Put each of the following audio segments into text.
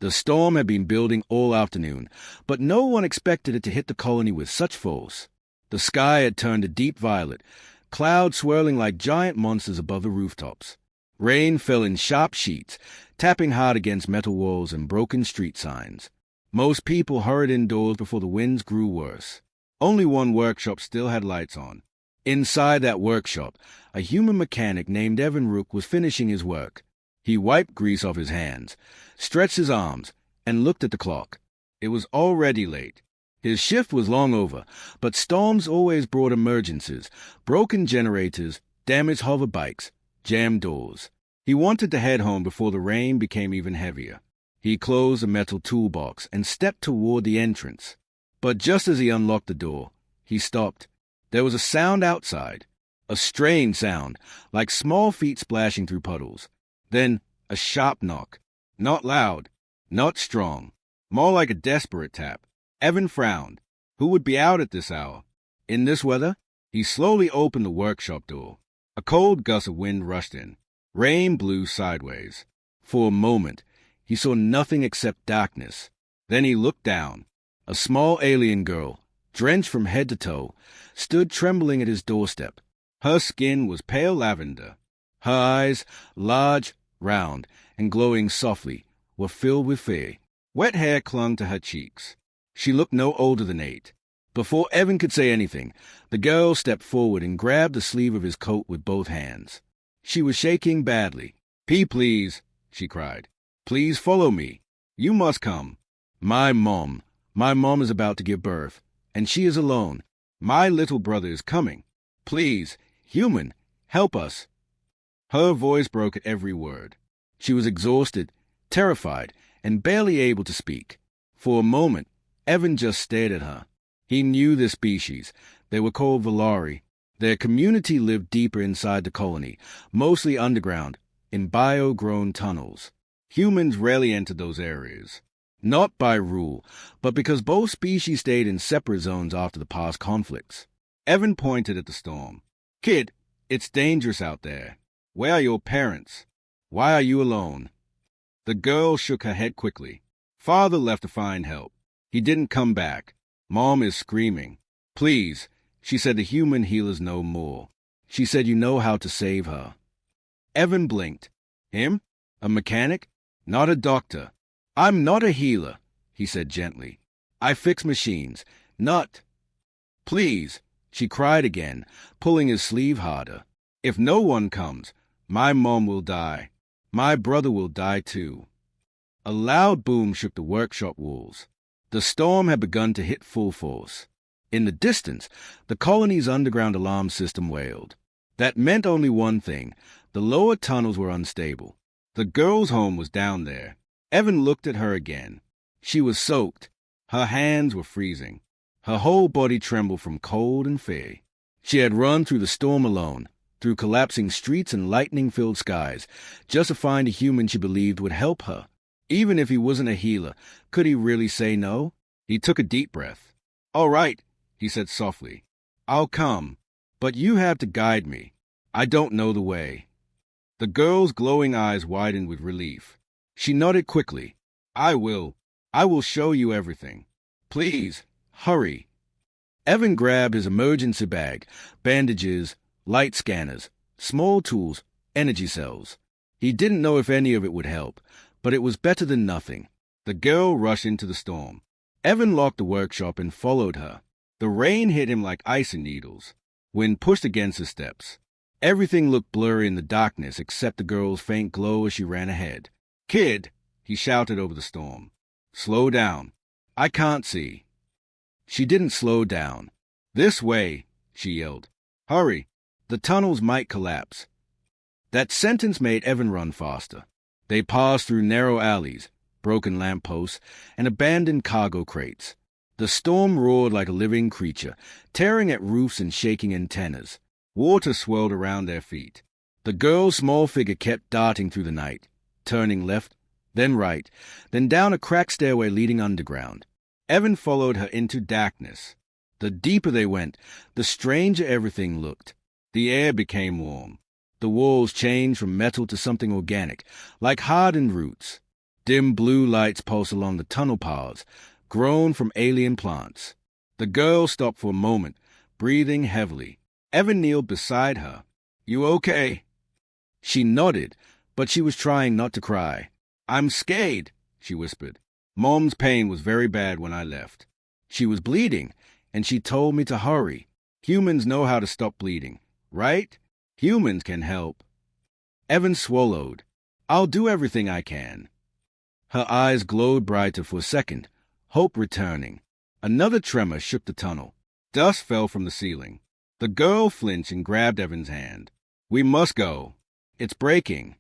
The storm had been building all afternoon, but no one expected it to hit the colony with such force. The sky had turned a deep violet, clouds swirling like giant monsters above the rooftops. Rain fell in sharp sheets, tapping hard against metal walls and broken street signs. Most people hurried indoors before the winds grew worse. Only one workshop still had lights on. Inside that workshop, a human mechanic named Evan Rook was finishing his work. He wiped grease off his hands, stretched his arms, and looked at the clock. It was already late. His shift was long over, but storms always brought emergencies, broken generators, damaged hover bikes, jammed doors. He wanted to head home before the rain became even heavier. He closed a metal toolbox and stepped toward the entrance. But just as he unlocked the door, he stopped. There was a sound outside, a strange sound, like small feet splashing through puddles. Then a sharp knock. Not loud, not strong, more like a desperate tap. Evan frowned. Who would be out at this hour? In this weather? He slowly opened the workshop door. A cold gust of wind rushed in. Rain blew sideways. For a moment, he saw nothing except darkness. Then he looked down. A small alien girl, drenched from head to toe, stood trembling at his doorstep. Her skin was pale lavender. Her eyes, large, round, and glowing softly, were filled with fear. Wet hair clung to her cheeks. She looked no older than 8. Before Evan could say anything, the girl stepped forward and grabbed the sleeve of his coat with both hands. She was shaking badly. Please, she cried. Please follow me. You must come. My mom is about to give birth, and she is alone. My little brother is coming. Please, human, help us. Her voice broke at every word. She was exhausted, terrified, and barely able to speak. For a moment, Evan just stared at her. He knew this species. They were called Valari. Their community lived deeper inside the colony, mostly underground, in bio-grown tunnels. Humans rarely entered those areas. Not by rule, but because both species stayed in separate zones after the past conflicts. Evan pointed at the storm. Kid, it's dangerous out there. Where are your parents? Why are you alone? The girl shook her head quickly. Father left to find help. He didn't come back. Mom is screaming. Please, she said, the human healers know more. She said you know how to save her. Evan blinked. Him? A mechanic? Not a doctor. I'm not a healer, he said gently. I fix machines, not... Please, she cried again, pulling his sleeve harder. If no one comes, my mom will die. My brother will die too. A loud boom shook the workshop walls. The storm had begun to hit full force. In the distance, the colony's underground alarm system wailed. That meant only one thing. The lower tunnels were unstable. The girl's home was down there. Evan looked at her again. She was soaked. Her hands were freezing. Her whole body trembled from cold and fear. She had run through the storm alone, through collapsing streets and lightning-filled skies, just to find a human she believed would help her. Even if he wasn't a healer, could he really say no? He took a deep breath. All right, he said softly. I'll come, but you have to guide me. I don't know the way. The girl's glowing eyes widened with relief. She nodded quickly. I will show you everything. Please, hurry. Evan grabbed his emergency bag, bandages, light scanners, small tools, energy cells. He didn't know if any of it would help, but it was better than nothing. The girl rushed into the storm. Evan locked the workshop and followed her. The rain hit him like ice and needles. Wind pushed against his steps. Everything looked blurry in the darkness except the girl's faint glow as she ran ahead. Kid, he shouted over the storm. Slow down. I can't see. She didn't slow down. This way, she yelled. Hurry. The tunnels might collapse. That sentence made Evan run faster. They passed through narrow alleys, broken lampposts, and abandoned cargo crates. The storm roared like a living creature, tearing at roofs and shaking antennas. Water swirled around their feet. The girl's small figure kept darting through the night, turning left, then right, then down a cracked stairway leading underground. Evan followed her into darkness. The deeper they went, the stranger everything looked. The air became warm. The walls changed from metal to something organic, like hardened roots. Dim blue lights pulse along the tunnel paths, grown from alien plants. The girl stopped for a moment, breathing heavily. Evan kneeled beside her. "You okay?" She nodded, but she was trying not to cry. "I'm scared," she whispered. "Mom's pain was very bad when I left. She was bleeding, and she told me to hurry. Humans know how to stop bleeding, right? Humans can help." Evan swallowed. "I'll do everything I can." Her eyes glowed brighter for a second, hope returning. Another tremor shook the tunnel. Dust fell from the ceiling. The girl flinched and grabbed Evan's hand. "We must go. It's breaking."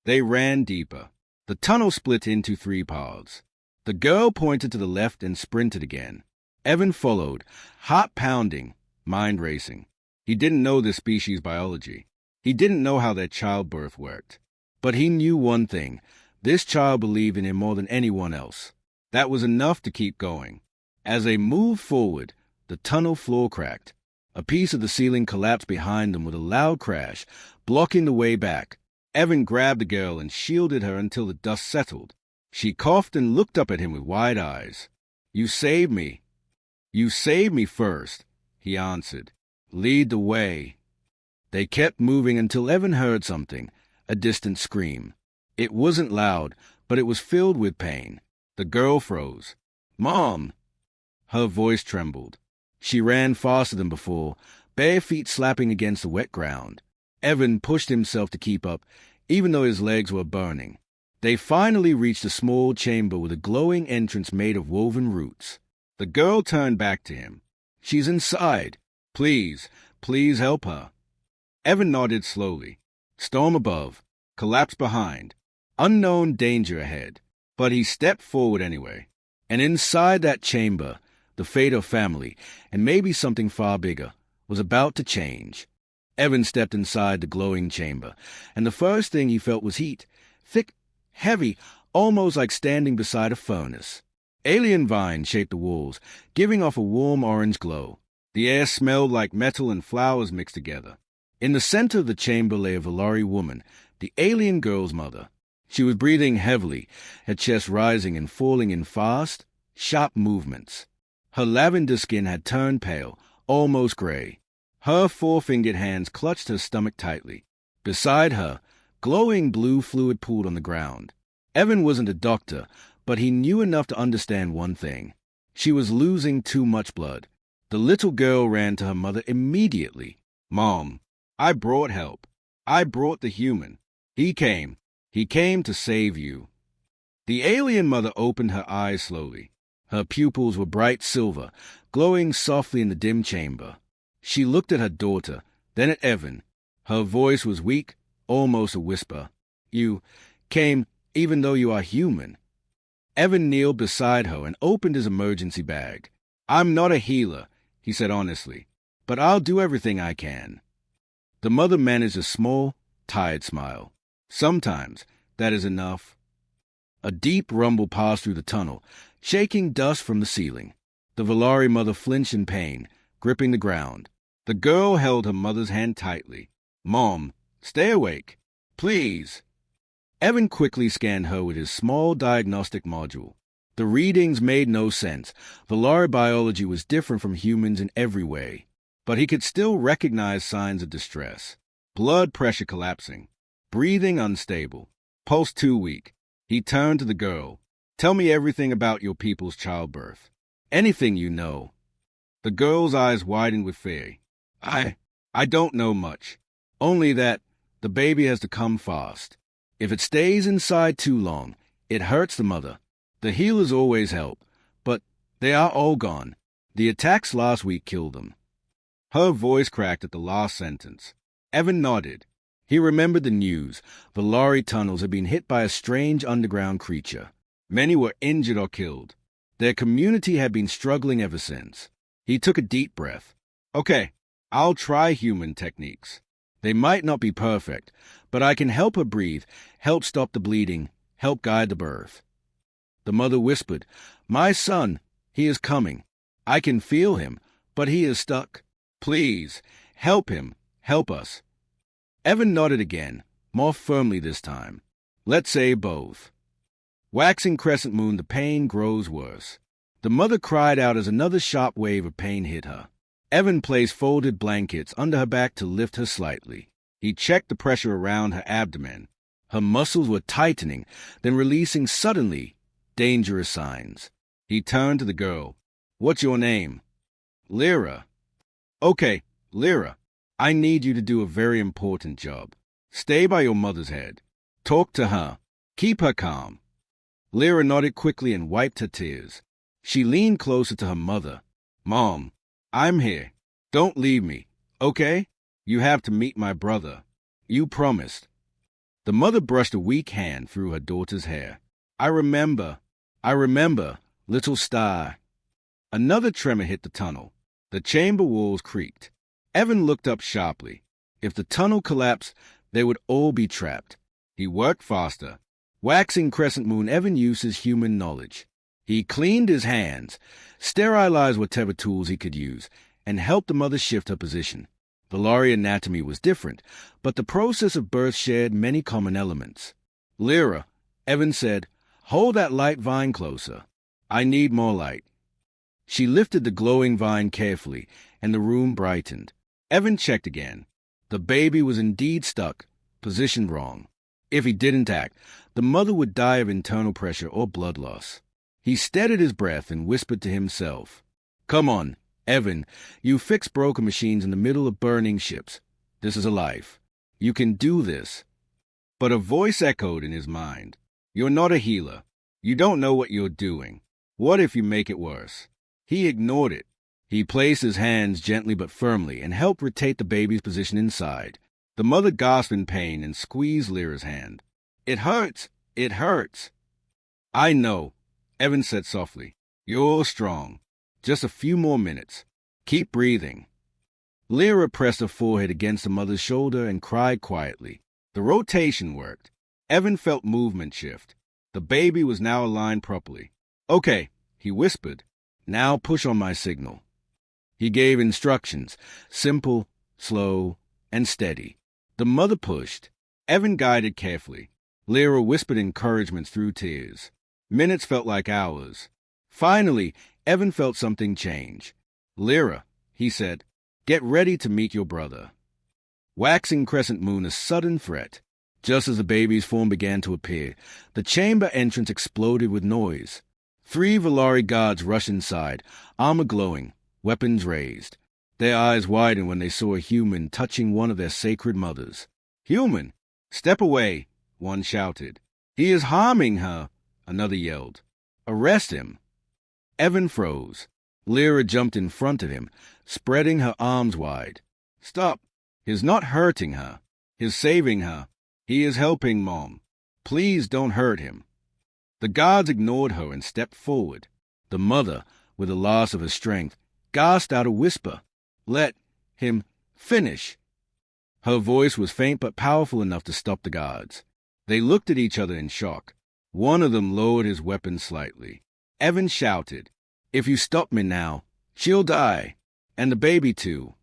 They ran deeper. The tunnel split into 3 paths. The girl pointed to the left and sprinted again. Evan followed, heart pounding, mind racing. He didn't know this species' biology. He didn't know how their childbirth worked. But he knew one thing. This child believed in him more than anyone else. That was enough to keep going. As they moved forward, the tunnel floor cracked. A piece of the ceiling collapsed behind them with a loud crash, blocking the way back. Evan grabbed the girl and shielded her until the dust settled. She coughed and looked up at him with wide eyes. "You saved me." "You saved me first," he answered. "Lead the way." They kept moving until Evan heard something, a distant scream. It wasn't loud, but it was filled with pain. The girl froze. "Mom!" Her voice trembled. She ran faster than before, bare feet slapping against the wet ground. Evan pushed himself to keep up, even though his legs were burning. They finally reached a small chamber with a glowing entrance made of woven roots. The girl turned back to him. "She's inside. Please, please help her." Evan nodded slowly. Storm above, collapse behind, unknown danger ahead. But he stepped forward anyway. And inside that chamber, the fate of family, and maybe something far bigger, was about to change. Evan stepped inside the glowing chamber, and the first thing he felt was heat. Thick, heavy, almost like standing beside a furnace. Alien vines shaped the walls, giving off a warm orange glow. The air smelled like metal and flowers mixed together. In the center of the chamber lay a Valari woman, the alien girl's mother. She was breathing heavily, her chest rising and falling in fast, sharp movements. Her lavender skin had turned pale, almost gray. Her 4-fingered hands clutched her stomach tightly. Beside her, glowing blue fluid pooled on the ground. Evan wasn't a doctor, but he knew enough to understand one thing. She was losing too much blood. The little girl ran to her mother immediately. "Mom, I brought help. I brought the human. He came. He came to save you." The alien mother opened her eyes slowly. Her pupils were bright silver, glowing softly in the dim chamber. She looked at her daughter, then at Evan. Her voice was weak, almost a whisper. "You came even though you are human." Evan kneeled beside her and opened his emergency bag. "I'm not a healer," he said honestly, "but I'll do everything I can." The mother managed a small, tired smile. "Sometimes that is enough." A deep rumble passed through the tunnel, shaking dust from the ceiling. The Valari mother flinched in pain, gripping the ground. The girl held her mother's hand tightly. "Mom, stay awake. Please." Evan quickly scanned her with his small diagnostic module. The readings made no sense. Valari biology was different from humans in every way. But he could still recognize signs of distress. Blood pressure collapsing. Breathing unstable. Pulse too weak. He turned to the girl. "Tell me everything about your people's childbirth. Anything you know." The girl's eyes widened with fear. I don't know much. Only that the baby has to come fast. If it stays inside too long, it hurts the mother. The healers always help, but they are all gone. The attacks last week killed them." Her voice cracked at the last sentence. Evan nodded. He remembered the news. Valari tunnels had been hit by a strange underground creature. Many were injured or killed. Their community had been struggling ever since. He took a deep breath. "Okay, I'll try human techniques. They might not be perfect, but I can help her breathe, help stop the bleeding, help guide the birth." The mother whispered, "My son, he is coming. I can feel him, but he is stuck. Please, help him, help us." Evan nodded again, more firmly this time. "Let's say both." Waxing crescent moon, the pain grows worse. The mother cried out as another sharp wave of pain hit her. Evan placed folded blankets under her back to lift her slightly. He checked the pressure around her abdomen. Her muscles were tightening, then releasing suddenly. Dangerous signs. He turned to the girl. "What's your name?" "Lyra." "Okay, Lyra. I need you to do a very important job. Stay by your mother's head. Talk to her. Keep her calm." Lyra nodded quickly and wiped her tears. She leaned closer to her mother. "Mom, I'm here. Don't leave me, okay? You have to meet my brother. You promised." The mother brushed a weak hand through her daughter's hair. I remember, little star." Another tremor hit the tunnel. The chamber walls creaked. Evan looked up sharply. If the tunnel collapsed, they would all be trapped. He worked faster. Waxing crescent moon, Evan used his human knowledge. He cleaned his hands, sterilized whatever tools he could use, and helped the mother shift her position. Valari anatomy was different, but the process of birth shared many common elements. "Lyra," Evan said, "hold that light vine closer. I need more light." She lifted the glowing vine carefully, and the room brightened. Evan checked again. The baby was indeed stuck, positioned wrong. If he didn't act, the mother would die of internal pressure or blood loss. He steadied his breath and whispered to himself, "Come on, Evan, you fix broken machines in the middle of burning ships. This is a life. You can do this." But a voice echoed in his mind. "You're not a healer. You don't know what you're doing. What if you make it worse?" He ignored it. He placed his hands gently but firmly and helped rotate the baby's position inside. The mother gasped in pain and squeezed Lyra's hand. "It hurts! It hurts!" "I know," Evan said softly. "You're strong. Just a few more minutes. Keep breathing." Lyra pressed her forehead against the mother's shoulder and cried quietly. The rotation worked. Evan felt movement shift. The baby was now aligned properly. "Okay," he whispered. "Now push on my signal." He gave instructions, simple, slow, and steady. The mother pushed. Evan guided carefully. Lyra whispered encouragements through tears. Minutes felt like hours. Finally, Evan felt something change. "Lyra," he said, "get ready to meet your brother." Waxing crescent moon, a sudden threat. Just as the baby's form began to appear, the chamber entrance exploded with noise. 3 Valari guards rushed inside, armor glowing, weapons raised. Their eyes widened when they saw a human touching one of their sacred mothers. "Human! Step away!" one shouted. "He is harming her!" another yelled. "Arrest him!" Evan froze. Lyra jumped in front of him, spreading her arms wide. "Stop! He's not hurting her. He's saving her. He is helping Mom. Please don't hurt him." The guards ignored her and stepped forward. The mother, with the loss of her strength, gasped out a whisper. "Let him finish." Her voice was faint but powerful enough to stop the guards. They looked at each other in shock. One of them lowered his weapon slightly. Evan shouted, "If you stop me now, she'll die. And the baby too."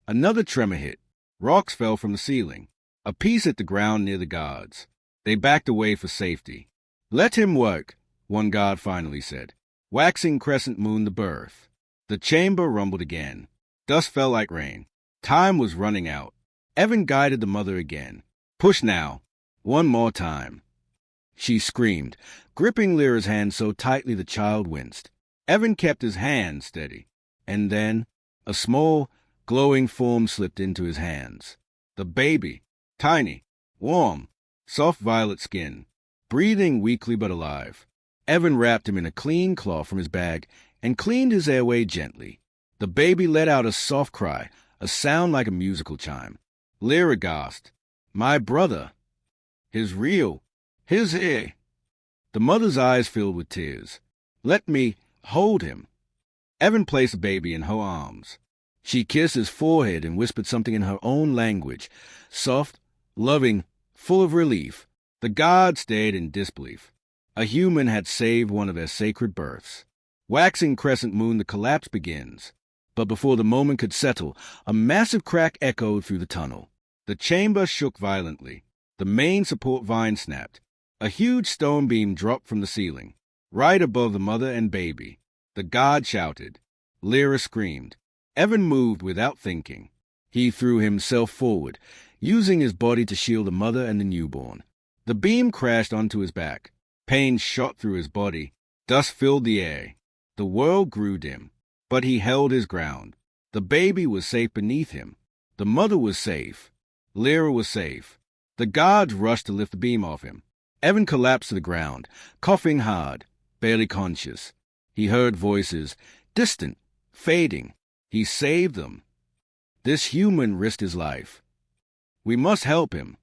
Another tremor hit. Rocks fell from the ceiling. A piece hit the ground near the guards. They backed away for safety. "Let him work," one guard finally said. Waxing crescent moon, the birth. The chamber rumbled again. Dust fell like rain. Time was running out. Evan guided the mother again. "Push now. One more time." She screamed, gripping Lyra's hand so tightly the child winced. Evan kept his hand steady. And then a small, glowing form slipped into his hands. The baby, tiny, warm, soft violet skin, breathing weakly but alive. Evan wrapped him in a clean cloth from his bag and cleaned his airway gently. The baby let out a soft cry, a sound like a musical chime. Lyra gasped, "My brother! He's real! He's here!" The mother's eyes filled with tears. "Let me hold him." Evan placed the baby in her arms. She kissed his forehead and whispered something in her own language, soft, loving, full of relief. The gods stared in disbelief. A human had saved one of their sacred births. Waxing crescent moon, the collapse begins. But before the moment could settle, a massive crack echoed through the tunnel. The chamber shook violently. The main support vine snapped. A huge stone beam dropped from the ceiling, right above the mother and baby. The god shouted. Lyra screamed. Evan moved without thinking. He threw himself forward, using his body to shield the mother and the newborn. The beam crashed onto his back. Pain shot through his body. Dust filled the air. The world grew dim, but he held his ground. The baby was safe beneath him. The mother was safe. Lyra was safe. The gods rushed to lift the beam off him. Evan collapsed to the ground, coughing hard, barely conscious. He heard voices, distant, fading. He saved them. This human risked his life. We must help him.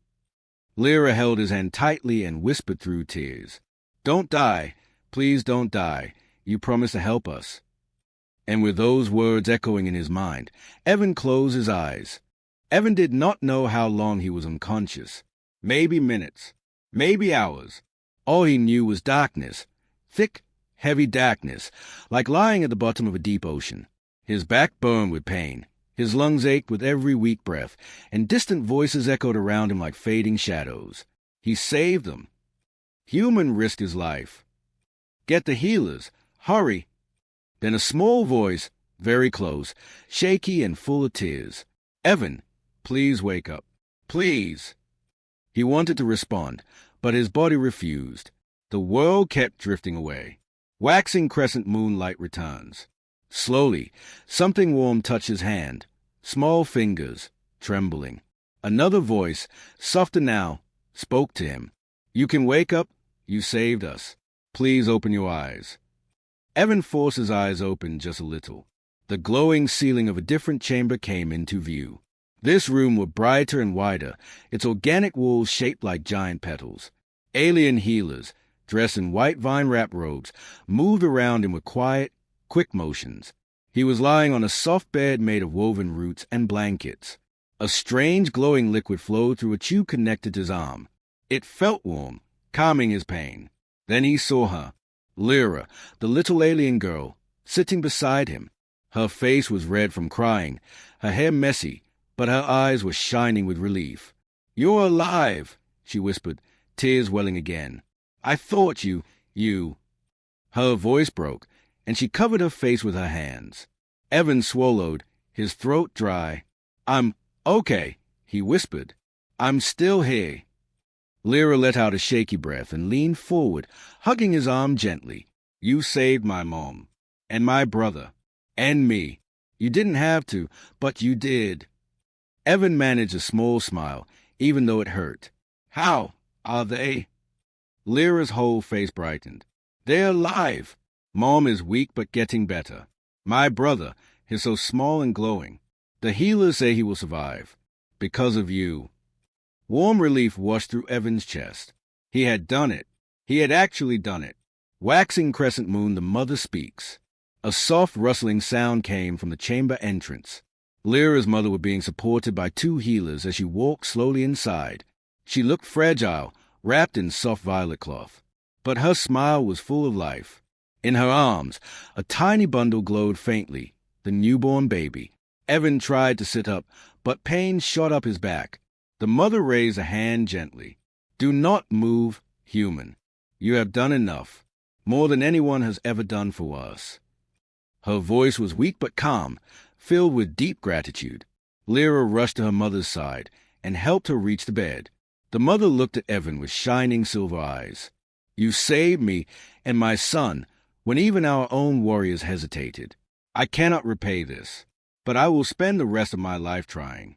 Lyra held his hand tightly and whispered through tears. Don't die. Please don't die. You promised to help us. And with those words echoing in his mind, Evan closed his eyes. Evan did not know how long he was unconscious. Maybe minutes. Maybe hours. All he knew was darkness. Thick, heavy darkness, like lying at the bottom of a deep ocean. His back burned with pain. His lungs ached with every weak breath, and distant voices echoed around him like fading shadows. He saved them. Human risked his life. Get the healers. Hurry. Then a small voice, very close, shaky and full of tears. Evan, please wake up. Please. He wanted to respond, but his body refused. The world kept drifting away. Waxing crescent moonlight returns. Slowly, something warm touched his hand. Small fingers, trembling. Another voice, softer now, spoke to him. You can wake up. You saved us. Please open your eyes. Evan forced his eyes open just a little. The glowing ceiling of a different chamber came into view. This room was brighter and wider, its organic walls shaped like giant petals. Alien healers, dressed in white vine-wrapped robes, moved around him with quiet, quick motions. He was lying on a soft bed made of woven roots and blankets. A strange glowing liquid flowed through a tube connected to his arm. It felt warm, calming his pain. Then he saw her, Lyra, the little alien girl, sitting beside him. Her face was red from crying, her hair messy, but her eyes were shining with relief. You're alive, she whispered, tears welling again. I thought you. Her voice broke, and she covered her face with her hands. Evan swallowed, his throat dry. I'm okay, he whispered. I'm still here. Lyra let out a shaky breath and leaned forward, hugging his arm gently. You saved my mom, and my brother, and me. You didn't have to, but you did. Evan managed a small smile, even though it hurt. How are they? Lyra's whole face brightened. They're alive. Mom is weak but getting better. My brother is so small and glowing. The healers say he will survive. Because of you. Warm relief washed through Evan's chest. He had done it. He had actually done it. Waxing crescent moon, the mother speaks. A soft rustling sound came from the chamber entrance. Lyra's mother was being supported by two healers as she walked slowly inside. She looked fragile, wrapped in soft violet cloth. But her smile was full of life. In her arms, a tiny bundle glowed faintly, the newborn baby. Evan tried to sit up, but pain shot up his back. The mother raised a hand gently. Do not move, human. You have done enough, more than anyone has ever done for us. Her voice was weak but calm, filled with deep gratitude. Lyra rushed to her mother's side and helped her reach the bed. The mother looked at Evan with shining silver eyes. You saved me and my son when even our own warriors hesitated. I cannot repay this, but I will spend the rest of my life trying.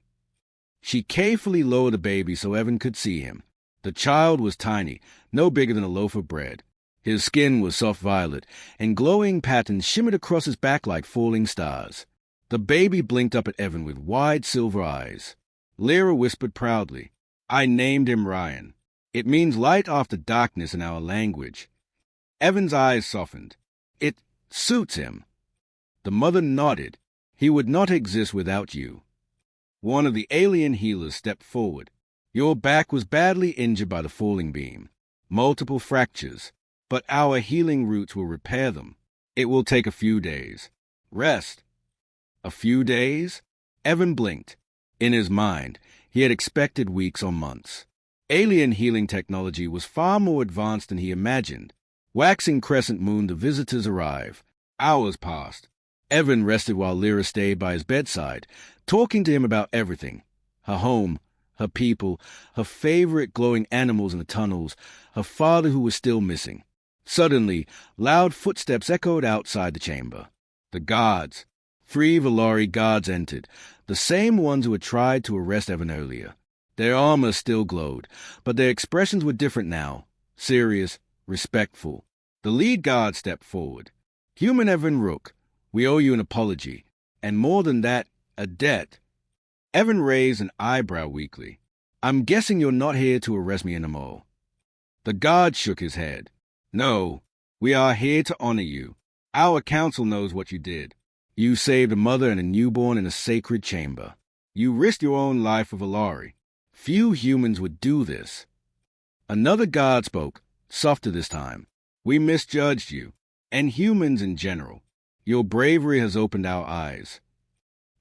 She carefully lowered the baby so Evan could see him. The child was tiny, no bigger than a loaf of bread. His skin was soft violet, and glowing patterns shimmered across his back like falling stars. The baby blinked up at Evan with wide silver eyes. Lyra whispered proudly, I named him Ryan. It means light after darkness in our language. Evan's eyes softened. It suits him. The mother nodded. He would not exist without you. One of the alien healers stepped forward. Your back was badly injured by the falling beam. Multiple fractures. But our healing roots will repair them. It will take a few days. Rest. A few days? Evan blinked. In his mind, he had expected weeks or months. Alien healing technology was far more advanced than he imagined. Waxing crescent moon, the visitors arrive. Hours passed. Evan rested while Lyra stayed by his bedside, talking to him about everything. Her home, her people, her favorite glowing animals in the tunnels, her father who was still missing. Suddenly, loud footsteps echoed outside the chamber. The guards. 3 Valari guards entered, the same ones who had tried to arrest Evan earlier. Their armor still glowed, but their expressions were different now. Serious, respectful. The lead guard stepped forward. "Human Evan Rook, we owe you an apology, and more than that, a debt." Evan raised an eyebrow weakly. "I'm guessing you're not here to arrest me anymore." The guard shook his head. "No, we are here to honor you. Our council knows what you did. You saved a mother and a newborn in a sacred chamber. You risked your own life for Valari. Few humans would do this." Another guard spoke, softer this time. "We misjudged you, and humans in general. Your bravery has opened our eyes."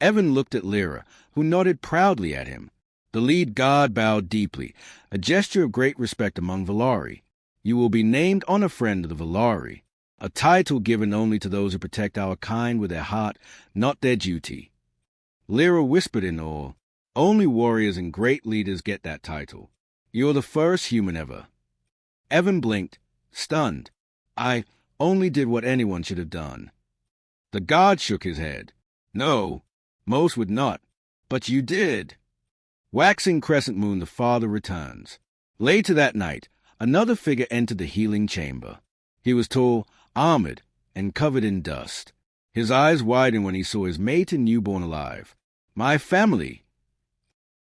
Evan looked at Lyra, who nodded proudly at him. The lead guard bowed deeply, a gesture of great respect among Valari. "You will be named Honor Friend of the Valari, a title given only to those who protect our kind with their heart, not their duty." Lyra whispered in awe. "Only warriors and great leaders get that title. You're the first human ever." Evan blinked, stunned. "I only did what anyone should have done." The guard shook his head. "No, most would not, but you did." Waxing crescent moon, the father returns. Later that night, another figure entered the healing chamber. He was tall, armored, and covered in dust. His eyes widened when he saw his mate and newborn alive. "My family!"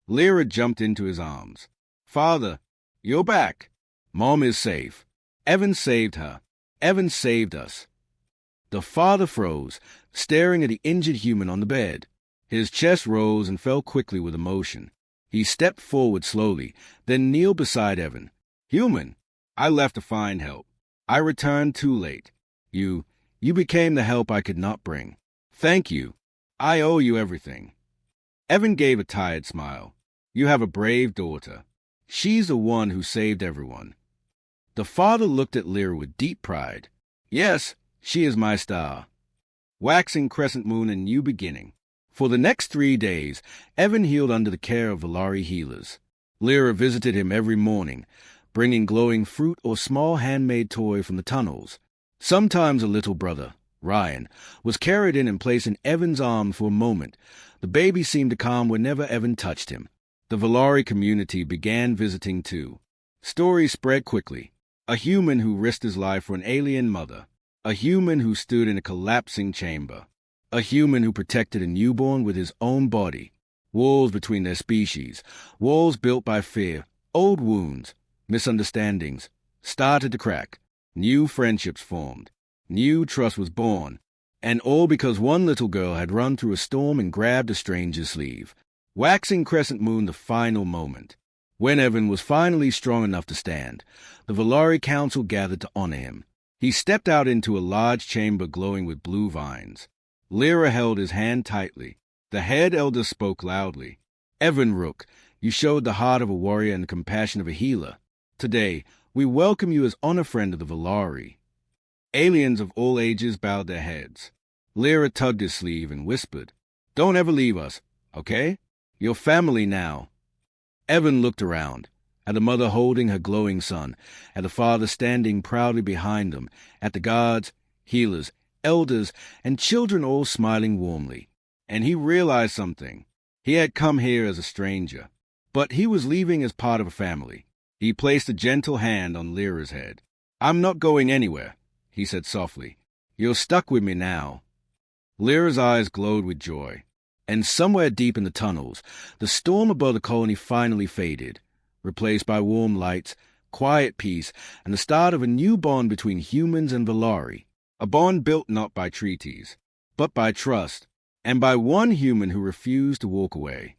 Lyra jumped into his arms. "Father, you're back. Mom is safe. Evan saved her. Evan saved us." The father froze, staring at the injured human on the bed. His chest rose and fell quickly with emotion. He stepped forward slowly, then kneeled beside Evan. "Human, I left to find help. I returned too late. You became the help I could not bring. Thank you. I owe you everything." Evan gave a tired smile. "You have a brave daughter. She's the one who saved everyone." The father looked at Lyra with deep pride. "Yes, she is my star. Waxing crescent moon, a new beginning." For the next 3 days, Evan healed under the care of Valari healers. Lyra visited him every morning, bringing glowing fruit or small handmade toy from the tunnels. Sometimes a little brother, Ryan, was carried in and placed in Evan's arms for a moment. The baby seemed to calm whenever Evan touched him. The Valari community began visiting too. Stories spread quickly. A human who risked his life for an alien mother. A human who stood in a collapsing chamber. A human who protected a newborn with his own body. Walls between their species. Walls built by fear. Old wounds. Misunderstandings. Started to crack. New friendships formed. New trust was born. And all because one little girl had run through a storm and grabbed a stranger's sleeve. Waxing crescent moon, the final moment. When Evan was finally strong enough to stand, the Valari Council gathered to honor him. He stepped out into a large chamber glowing with blue vines. Lyra held his hand tightly. The head elder spoke loudly. "Evan Rook, you showed the heart of a warrior and the compassion of a healer. Today, we welcome you as honor friend of the Valari." Aliens of all ages bowed their heads. Lyra tugged his sleeve and whispered, "Don't ever leave us, okay? You're family now." Evan looked around, at the mother holding her glowing son, at the father standing proudly behind them, at the guards, healers, elders, and children all smiling warmly. And he realized something. He had come here as a stranger, but he was leaving as part of a family. He placed a gentle hand on Lyra's head. "I'm not going anywhere," he said softly. "You're stuck with me now." Lyra's eyes glowed with joy. And somewhere deep in the tunnels, the storm above the colony finally faded, replaced by warm lights, quiet peace, and the start of a new bond between humans and Valari. A bond built not by treaties, but by trust, and by one human who refused to walk away.